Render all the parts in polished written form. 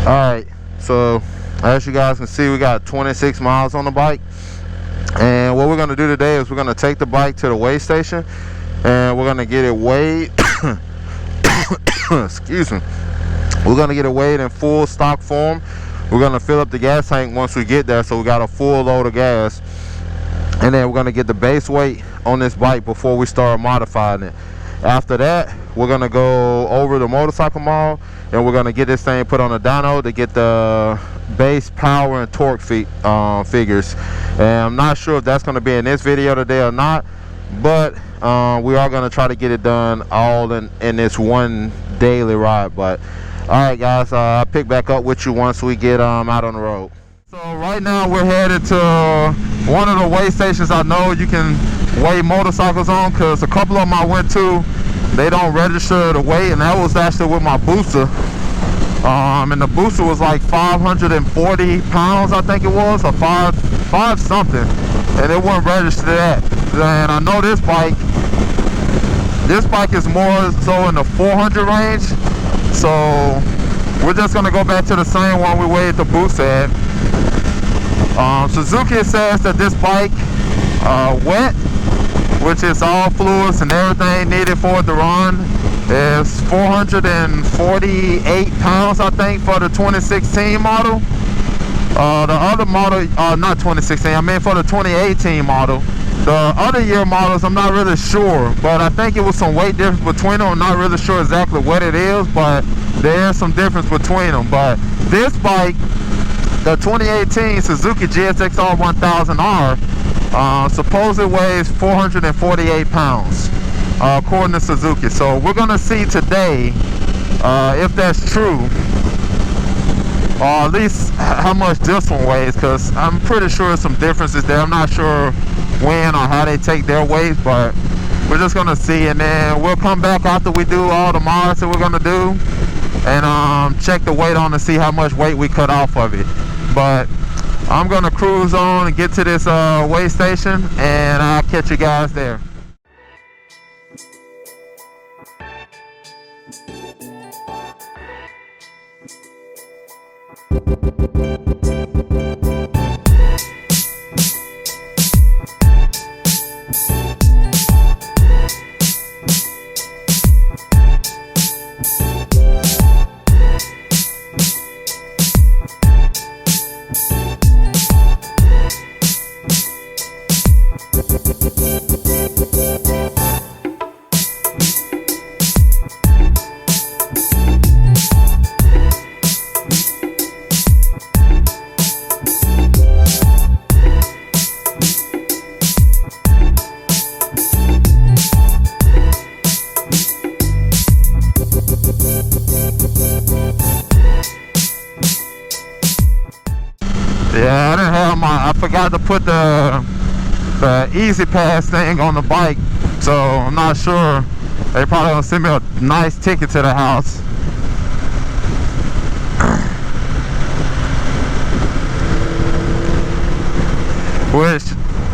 Alright, so as you guys can see, we got 26 miles on the bike. And what we're going to do today is we're going to take the bike to the weigh station and we're going to get it weighed. Excuse me. We're going to get it weighed in full stock form. We're going to fill up the gas tank once we get there, so we got a full load of gas. And then we're going to get the base weight on this bike before we start modifying it. After that, we're going to go over the motorcycle mall and we're going to get this thing put on a dyno to get the base power and torque figures. And I'm not sure if that's going to be in this video today or not, but we are going to try to get it done all in this one daily ride. But alright guys, I'll pick back up with you once we get out on the road. So right now we're headed to one of the weigh stations I know you can weigh motorcycles on, because a couple of them I went to, they don't register the weight, and that was actually with my booster. And the booster was like 540 pounds, I think it was, or five something, and it wouldn't register that. And I know this bike is more so in the 400 range, so we're just gonna go back to the same one we weighed the booster at. Suzuki says that this bike wet, which is all fluids and everything needed for it to run, is 448 pounds, I think, for the 2016 model. The other model, not 2016, I mean for the 2018 model. The other year models, I'm not really sure, but I think it was some weight difference between them. I'm not really sure exactly what it is, but there's some difference between them. But this bike, the 2018 Suzuki GSXR-1000R, supposedly weighs 448 pounds, according to Suzuki. So we're gonna see today if that's true, or at least how much this one weighs, because I'm pretty sure there's some differences there. I'm not sure when or how they take their weights, but we're just gonna see, and then we'll come back after we do all the mods that we're gonna do and check the weight on to see how much weight we cut off of it. But I'm gonna cruise on and get to this weigh station, and I'll catch you guys there. Yeah, I forgot to put the Easy Pass thing on the bike, so I'm not sure. They probably gonna send me a nice ticket to the house. Which,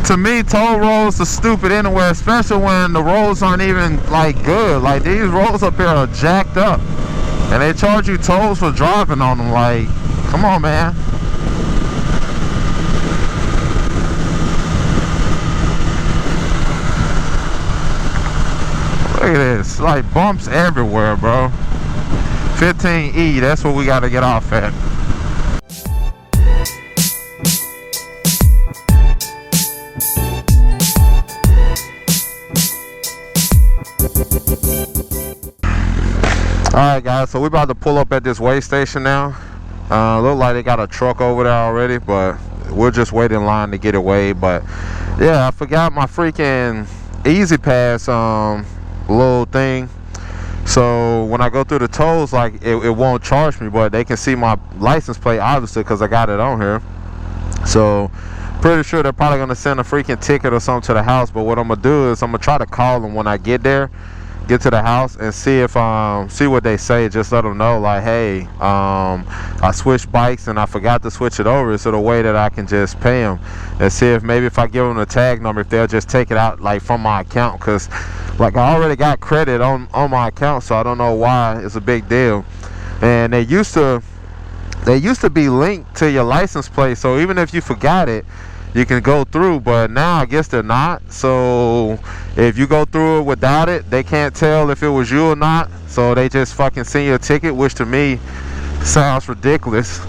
to me, toll roads are stupid anyway, especially when the roads aren't even like good. Like, these roads up here are jacked up, and they charge you tolls for driving on them. Like, come on, man. Look at this, like bumps everywhere, bro. 15E, that's what we gotta get off at. Alright guys, so we're about to pull up at this weigh station now. Look like they got a truck over there already, but we'll just wait in line to get it weighed. But yeah, I forgot my freaking Easy Pass little thing, so when I go through the tolls, like it won't charge me, but they can see my license plate obviously because I got it on here. So pretty sure they're probably gonna send a freaking ticket or something to the house. But what I'm gonna do is I'm gonna try to call them when I get there, get to the house, and see if see what they say. Just let them know, like, hey, I switched bikes and I forgot to switch it over. Is it a way that I can just pay them, and see if maybe if I give them the tag number, if they'll just take it out like from my account, because like I already got credit on my account, so I don't know why it's a big deal. And they used to they used to be linked to your license plate, so even if you forgot it, you can go through, but now I guess they're not. So if you go through it without it, they can't tell if it was you or not, so they just fucking send you a ticket, which to me sounds ridiculous.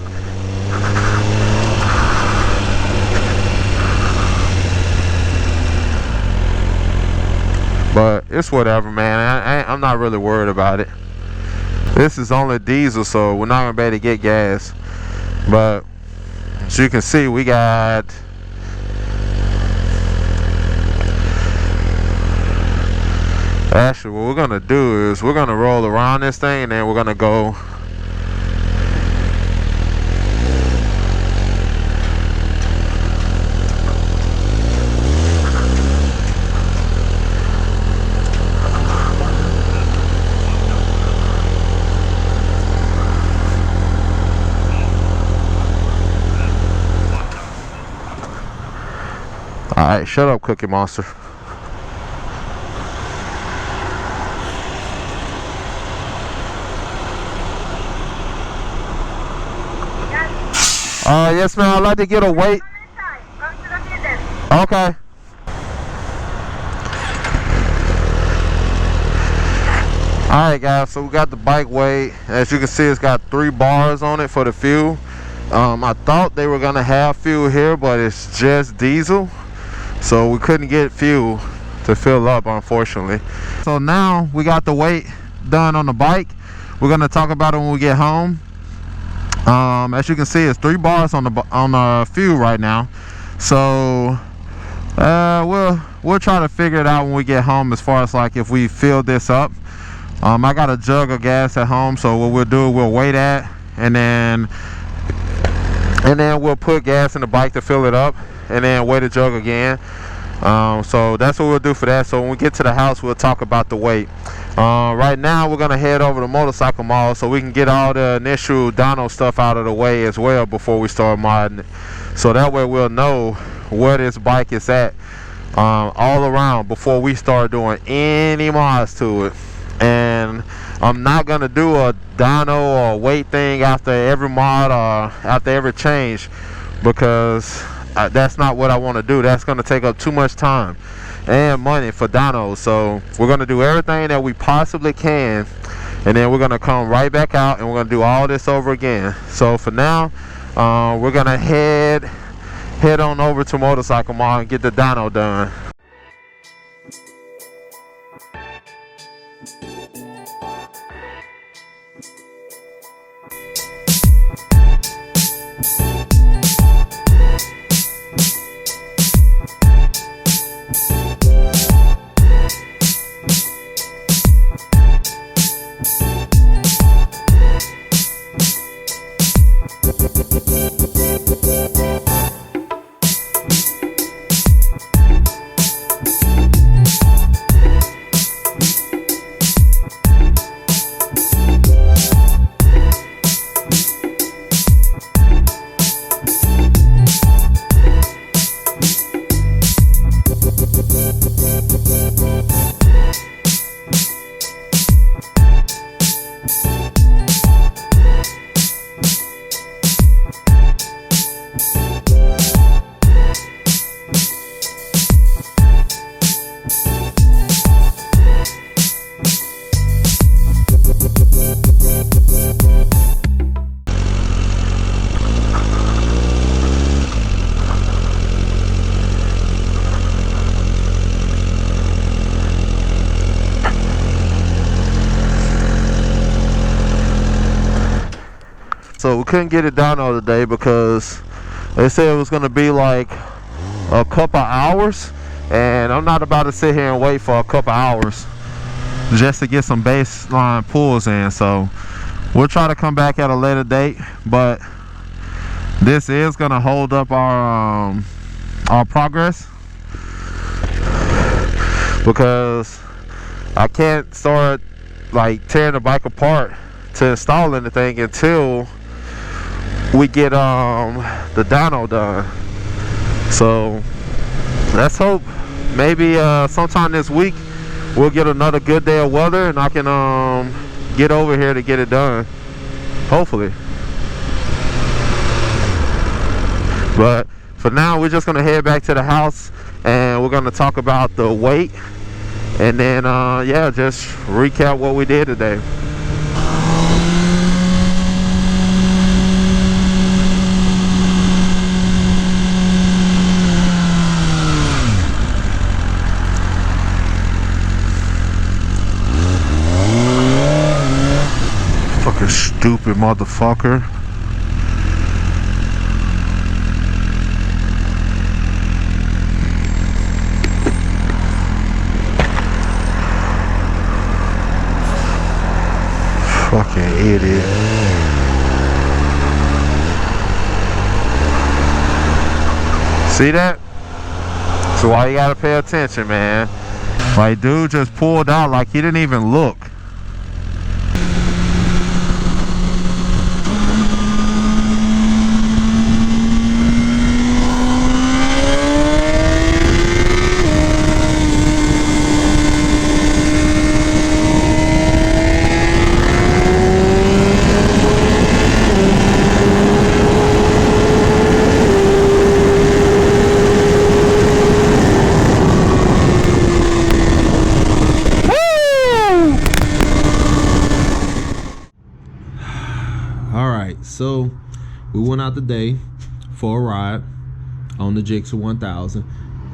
But it's whatever, man. I'm not really worried about it. This is only diesel, so we're not gonna be able to get gas. But as you can see, we got actually what we're gonna do is we're gonna roll around this thing and then we're gonna go Alright, shut up, Cookie Monster. Yes, ma'am. I'd like to get a weight. Okay. Alright, guys. So we got the bike weight. As you can see, it's got 3 bars on it for the fuel. I thought they were gonna have fuel here, but it's just diesel. So we couldn't get fuel to fill up, unfortunately. So now we got the weight done on the bike. We're gonna talk about it when we get home. As you can see, it's 3 bars on the fuel right now. So we'll try to figure it out when we get home, as far as like if we fill this up. I got a jug of gas at home, so what we'll do, we'll weigh that, and then we'll put gas in the bike to fill it up, and then weigh the jug again. So that's what we'll do for that. So when we get to the house, we'll talk about the weight. Right now we're gonna head over to Motorcycle Mall so we can get all the initial dyno stuff out of the way as well before we start modding it. So that way we'll know where this bike is at all around before we start doing any mods to it. And I'm not gonna do a dyno or weight thing after every mod or after every change, because that's not what I want to do. That's going to take up too much time and money for dynos. So we're going to do everything that we possibly can, and then we're going to come right back out and we're going to do all this over again. So for now, we're going to head on over to Motorcycle Mall and get the dyno done. So we couldn't get it dyno today because they said it was going to be like a couple hours, and I'm not about to sit here and wait for a couple hours just to get some baseline pulls in. So we'll try to come back at a later date, but this is going to hold up our progress, because I can't start like tearing the bike apart to install anything until we get the dyno done. So let's hope maybe sometime this week we'll get another good day of weather and I can get over here to get it done, hopefully. But for now, we're just gonna head back to the house and we're gonna talk about the weight, and then yeah, just recap what we did today. Fucking stupid motherfucker. Fucking idiot. See that? So why you gotta pay attention, man? Like, dude just pulled out like he didn't even look. So we went out today for a ride on the GSXR-1000,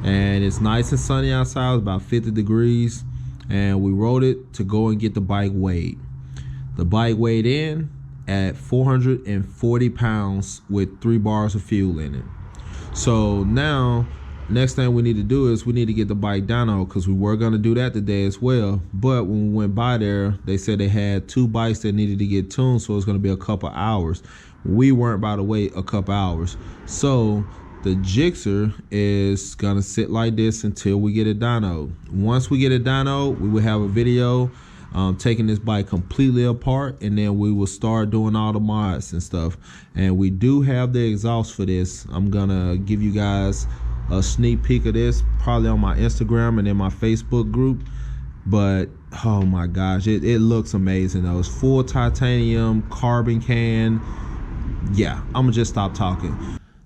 and it's nice and sunny outside. It's about 50 degrees, and we rode it to go and get the bike weighed. The bike weighed in at 440 pounds with 3 bars of fuel in it. So now next thing we need to do is we need to get the bike dyno'd, because we were going to do that today as well. But when we went by there, they said they had 2 bikes that needed to get tuned, so it's going to be a couple hours. We weren't about to wait a couple hours. So the GSXR is going to sit like this until we get it dyno'd. Once we get it dyno'd, we will have a video taking this bike completely apart, and then we will start doing all the mods and stuff. And we do have the exhaust for this. I'm going to give you guys a sneak peek of this probably on my Instagram and in my Facebook group. But oh my gosh, it looks amazing though. It's full titanium carbon can. Yeah, I'm gonna just stop talking.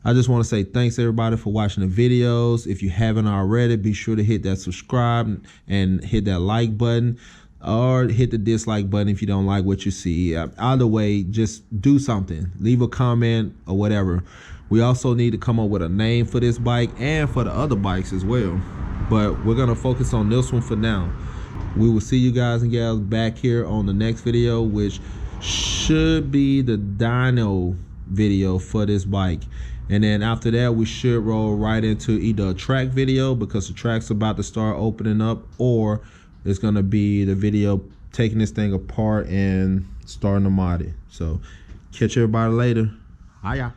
I just want to say thanks everybody for watching the videos. If you haven't already, be sure to hit that subscribe and hit that like button, or hit the dislike button if you don't like what you see. Either way, just do something, leave a comment or whatever. We also need to come up with a name for this bike and for the other bikes as well. But we're going to focus on this one for now. We will see you guys and gals back here on the next video, which should be the dyno video for this bike. And then after that, we should roll right into either a track video, because the track's about to start opening up, or it's going to be the video taking this thing apart and starting to mod it. So catch everybody later. Hiya.